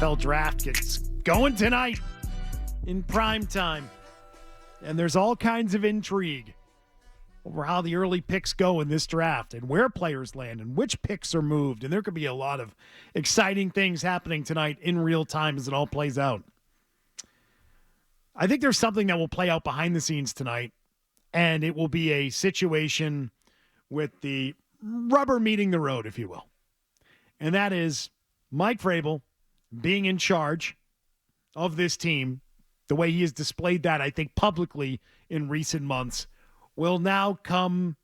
NFL draft gets going tonight in prime time. And there's all kinds of intrigue over how the early picks go in this draft and where players land and which picks are moved. And there could be a lot of exciting things happening tonight in real time as it all plays out. I think there's something that will play out behind the scenes tonight, and it will be a situation with the rubber meeting the road, if you will. And that is Mike Vrabel being in charge of this team, the way he has displayed that, I think, publicly in recent months, will now come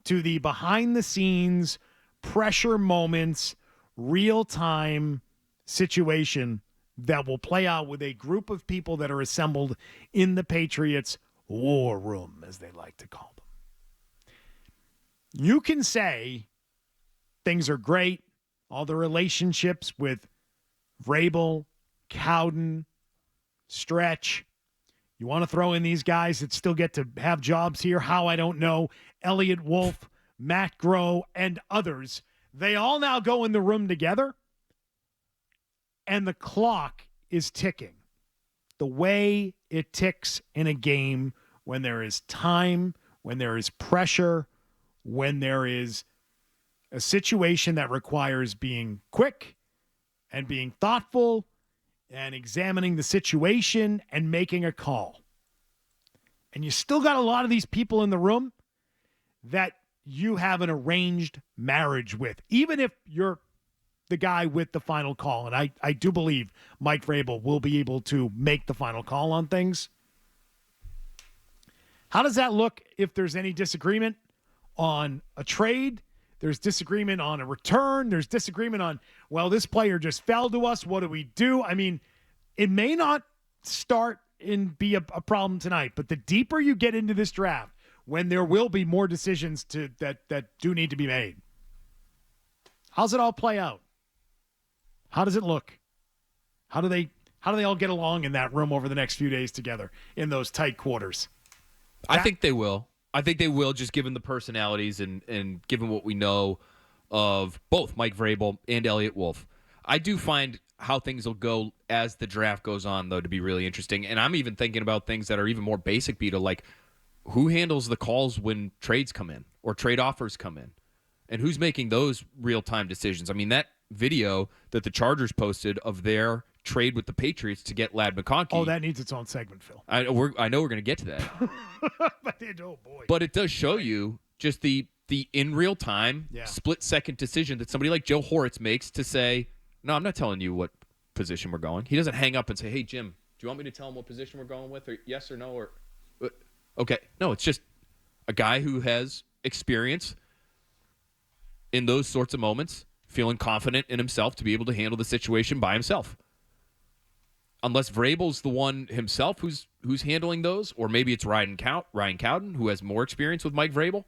to the behind-the-scenes pressure moments, real-time situation that will play out with a group of people that are assembled in the Patriots' war room, as they like to call them. You can say things are great, all the relationships with Vrabel, Cowden, Stretch. You want to throw in these guys that still get to have jobs here? How, I don't know. Elliott Wolf, Matt Groh, and others. They all now go in the room together, and the clock is ticking. The way it ticks in a game when there is time, when there is pressure, when there is a situation that requires being quick and being thoughtful and examining the situation and making a call. And you still got a lot of these people in the room that you have an arranged marriage with, even if you're the guy with the final call. And I do believe Mike Vrabel will be able to make the final call on things. How does that look if there's any disagreement on a trade? There's disagreement on a return. There's disagreement on, well, this player just fell to us. What do we do? I mean, it may not start and be a problem tonight, but the deeper you get into this draft, when there will be more decisions that do need to be made. How's it all play out? How does it look? How do they all get along in that room over the next few days together in those tight quarters? I think they will. I think they will, just given the personalities and given what we know of both Mike Vrabel and Elliott Wolf. I do find how things will go as the draft goes on, though, to be really interesting. And I'm even thinking about things that are even more basic, Peter, like who handles the calls when trades come in or trade offers come in? And who's making those real-time decisions? I mean, that video that the Chargers posted of their trade with the Patriots to get Ladd McConkey. Oh, that needs its own segment, Phil. I know we're going to get to that. Oh, boy. But it does show you just the in real time, split-second decision that somebody like Joe Horitz makes to say, no, I'm not telling you what position we're going. He doesn't hang up and say, hey, Jim, do you want me to tell him what position we're going with, or yes or no? Or okay. No, it's just a guy who has experience in those sorts of moments, feeling confident in himself to be able to handle the situation by himself. Unless Vrabel's the one himself who's handling those, or maybe it's Ryan Cowden, who has more experience with Mike Vrabel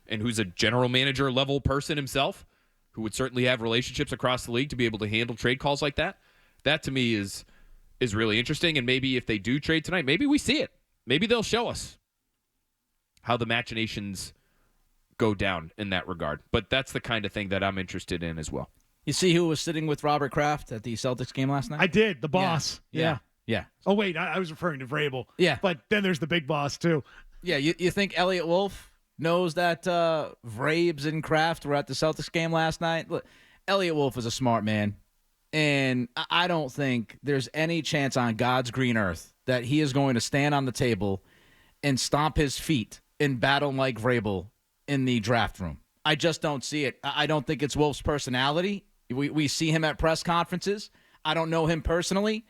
and who's a general manager level person himself, who would certainly have relationships across the league to be able to handle trade calls like that. That to me is really interesting. And maybe if they do trade tonight, maybe we see it. Maybe they'll show us how the machinations go down in that regard. But that's the kind of thing that I'm interested in as well. You see who was sitting with Robert Kraft at the Celtics game last night? I did. The boss. Yeah. Oh, wait. I was referring to Vrabel. Yeah. But then there's the big boss, too. Yeah. You think Elliott Wolf knows that Vrabes and Kraft were at the Celtics game last night? Look, Elliott Wolf is a smart man. And I don't think there's any chance on God's green earth that he is going to stand on the table and stomp his feet and battle like Vrabel in the draft room. I just don't see it. I don't think it's Wolf's personality. We see him at press conferences. I don't know him personally,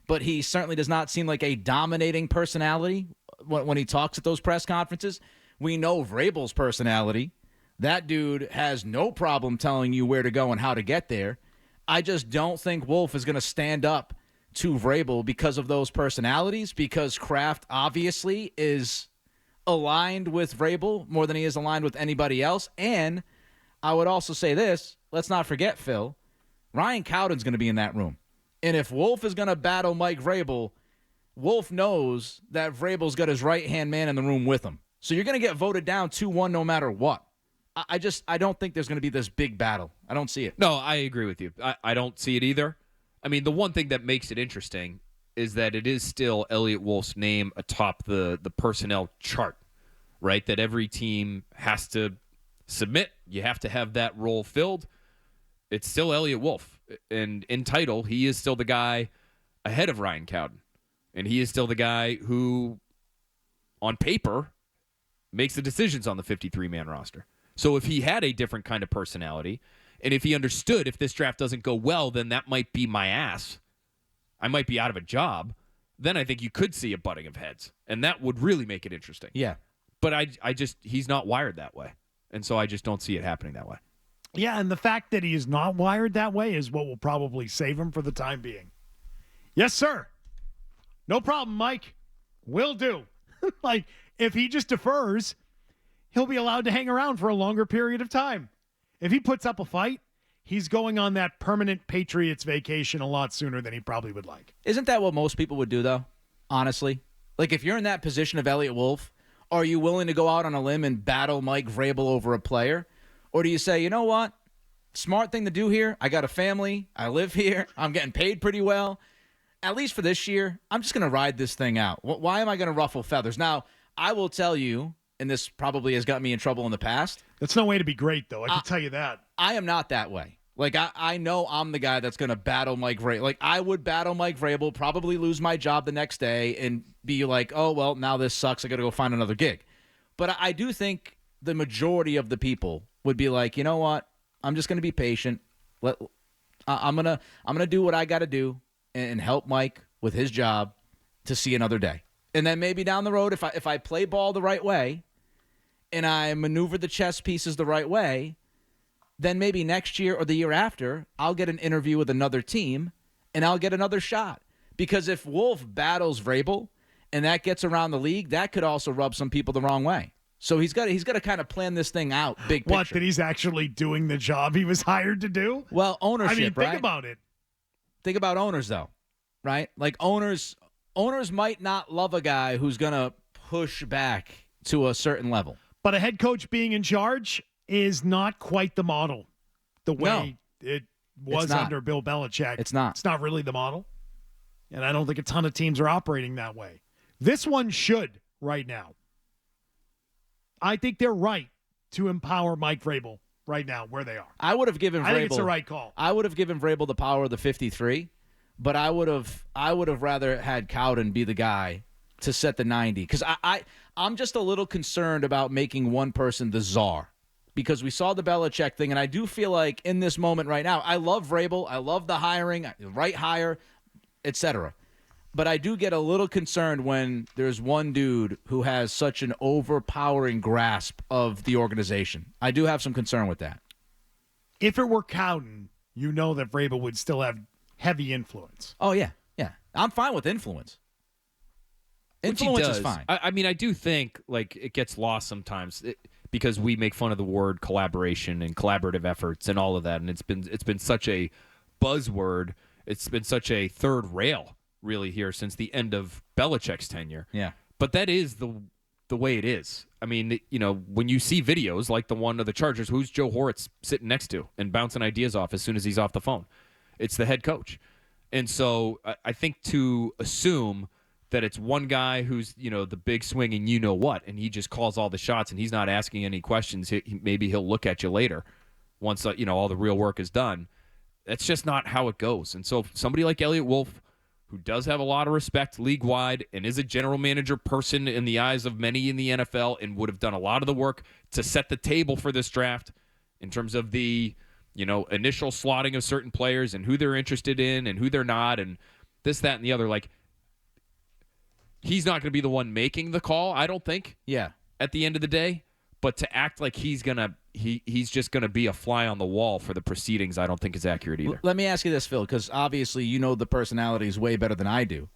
but he certainly does not seem like a dominating personality when he talks at those press conferences. We know Vrabel's personality. That dude has no problem telling you where to go and how to get there. I just don't think Wolf is going to stand up to Vrabel because of those personalities, because Kraft obviously is aligned with Vrabel more than he is aligned with anybody else. And I would also say this, let's not forget, Phil, Ryan Cowden's going to be in that room. And if Wolf is going to battle Mike Vrabel, Wolf knows that Vrabel's got his right-hand man in the room with him. So you're going to get voted down 2-1 no matter what. I don't think there's going to be this big battle. I don't see it. No, I agree with you. I don't see it either. I mean, the one thing that makes it interesting is that it is still Elliott Wolf's name atop the personnel chart, right? That every team has to submit. You have to have that role filled. It's still Elliott Wolf. And in title, he is still the guy ahead of Ryan Cowden. And he is still the guy who, on paper, makes the decisions on the 53-man roster. So if he had a different kind of personality, and if he understood if this draft doesn't go well, then that might be my ass, I might be out of a job, then I think you could see a butting of heads. And that would really make it interesting. Yeah. But I just, he's not wired that way. And so I just don't see it happening that way. Yeah, and the fact that he is not wired that way is what will probably save him for the time being. Yes, sir. No problem, Mike. Will do. Like, if he just defers, he'll be allowed to hang around for a longer period of time. If he puts up a fight, he's going on that permanent Patriots vacation a lot sooner than he probably would like. Isn't that what most people would do, though? Honestly? Like, if you're in that position of Elliott Wolf, are you willing to go out on a limb and battle Mike Vrabel over a player? Or do you say, you know what? Smart thing to do here. I got a family. I live here. I'm getting paid pretty well. At least for this year, I'm just going to ride this thing out. Why am I going to ruffle feathers? Now, I will tell you, and this probably has got me in trouble in the past. That's no way to be great, though. I can tell you that. I am not that way. Like, I know I'm the guy that's going to battle Mike Vrabel. Like, I would battle Mike Vrabel, probably lose my job the next day, and be like, oh, well, now this sucks. I got to go find another gig. But I do think the majority of the people would be like, you know what? I'm just going to be patient. I'm gonna do what I got to do and help Mike with his job to see another day. And then maybe down the road, if I play ball the right way and I maneuver the chess pieces the right way, then maybe next year or the year after, I'll get an interview with another team and I'll get another shot. Because if Wolf battles Vrabel and that gets around the league, that could also rub some people the wrong way. So he's got to kind of plan this thing out, big picture. What, that he's actually doing the job he was hired to do? Well, ownership, I mean, right? think about it. Think about owners, though, right? Like owners might not love a guy who's going to push back to a certain level. But a head coach being in charge is not quite the model the way it was under Bill Belichick. It's not. It's not really the model. And I don't think a ton of teams are operating that way. This one should right now. I think they're right to empower Mike Vrabel right now where they are. I would have given Vrabel. I think it's the right call. I would have given Vrabel the power of the 53, but I would have rather had Cowden be the guy to set the 90 because I'm just a little concerned about making one person the czar because we saw the Belichick thing, and I do feel like in this moment right now, I love Vrabel, I love the hiring, right hire, etc. But I do get a little concerned when there's one dude who has such an overpowering grasp of the organization. I do have some concern with that. If it were Cowden, you know that Vrabel would still have heavy influence. Oh, yeah. Yeah. I'm fine with influence. Influence is fine. I mean, I do think like it gets lost sometimes because we make fun of the word collaboration and collaborative efforts and all of that, and it's been such a buzzword. It's been such a third rail really here since the end of Belichick's tenure. Yeah. But that is the way it is. I mean, you know, when you see videos like the one of the Chargers, who's Joe Horitz sitting next to and bouncing ideas off as soon as he's off the phone? It's the head coach. And so I think to assume that it's one guy who's, you know, the big swinging you-know-what, and he just calls all the shots and he's not asking any questions, maybe he'll look at you later once, you know, all the real work is done. That's just not how it goes. And so somebody like Elliott Wolf, who does have a lot of respect league-wide and is a general manager person in the eyes of many in the NFL and would have done a lot of the work to set the table for this draft in terms of the, you know, initial slotting of certain players and who they're interested in and who they're not and this, that, and the other. Like, he's not going to be the one making the call, I don't think. Yeah. At the end of the day. But to act like he's just going to be a fly on the wall for the proceedings, I don't think is accurate either. Let me ask you this, Phil, because obviously you know the personalities way better than I do.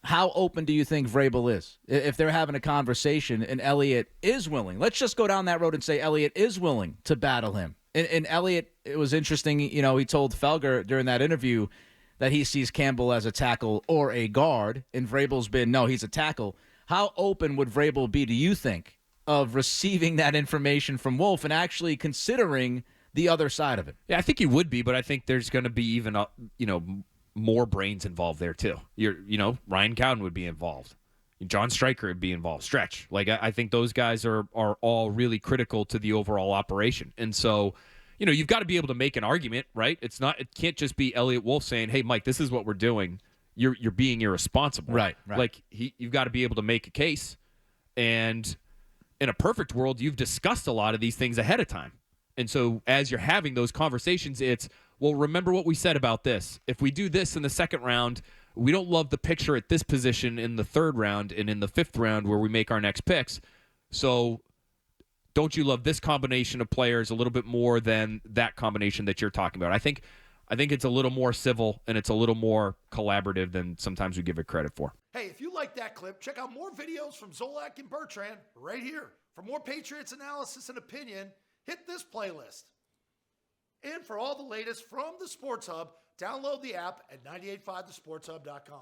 How open do you think Vrabel is? If they're having a conversation and Elliott is willing, let's just go down that road and say Elliott is willing to battle him. And Elliott, it was interesting, you know, he told Felger during that interview that he sees Campbell as a tackle or a guard, and Vrabel's been, no, he's a tackle. How open would Vrabel be, do you think, of receiving that information from Wolf and actually considering the other side of it. Yeah, I think he would be, but I think there's going to be even more brains involved there too. Ryan Cowden would be involved. John Stryker would be involved. Stretch. Like, I think those guys are all really critical to the overall operation. And so, you've got to be able to make an argument, right? It can't just be Elliot Wolf saying, "Hey, Mike, this is what we're doing. You're being irresponsible." Right. Like, you've got to be able to make a case. And in a perfect world, you've discussed a lot of these things ahead of time. And so as you're having those conversations, it's, well, remember what we said about this. If we do this in the second round, we don't love the picture at this position in the third round and in the fifth round where we make our next picks. So don't you love this combination of players a little bit more than that combination that you're talking about? I think it's a little more civil and it's a little more collaborative than sometimes we give it credit for. Hey, if you like that clip, check out more videos from Zolak and Bertrand right here. For more Patriots analysis and opinion, hit this playlist. And for all the latest from the Sports Hub, download the app at 985thesportshub.com.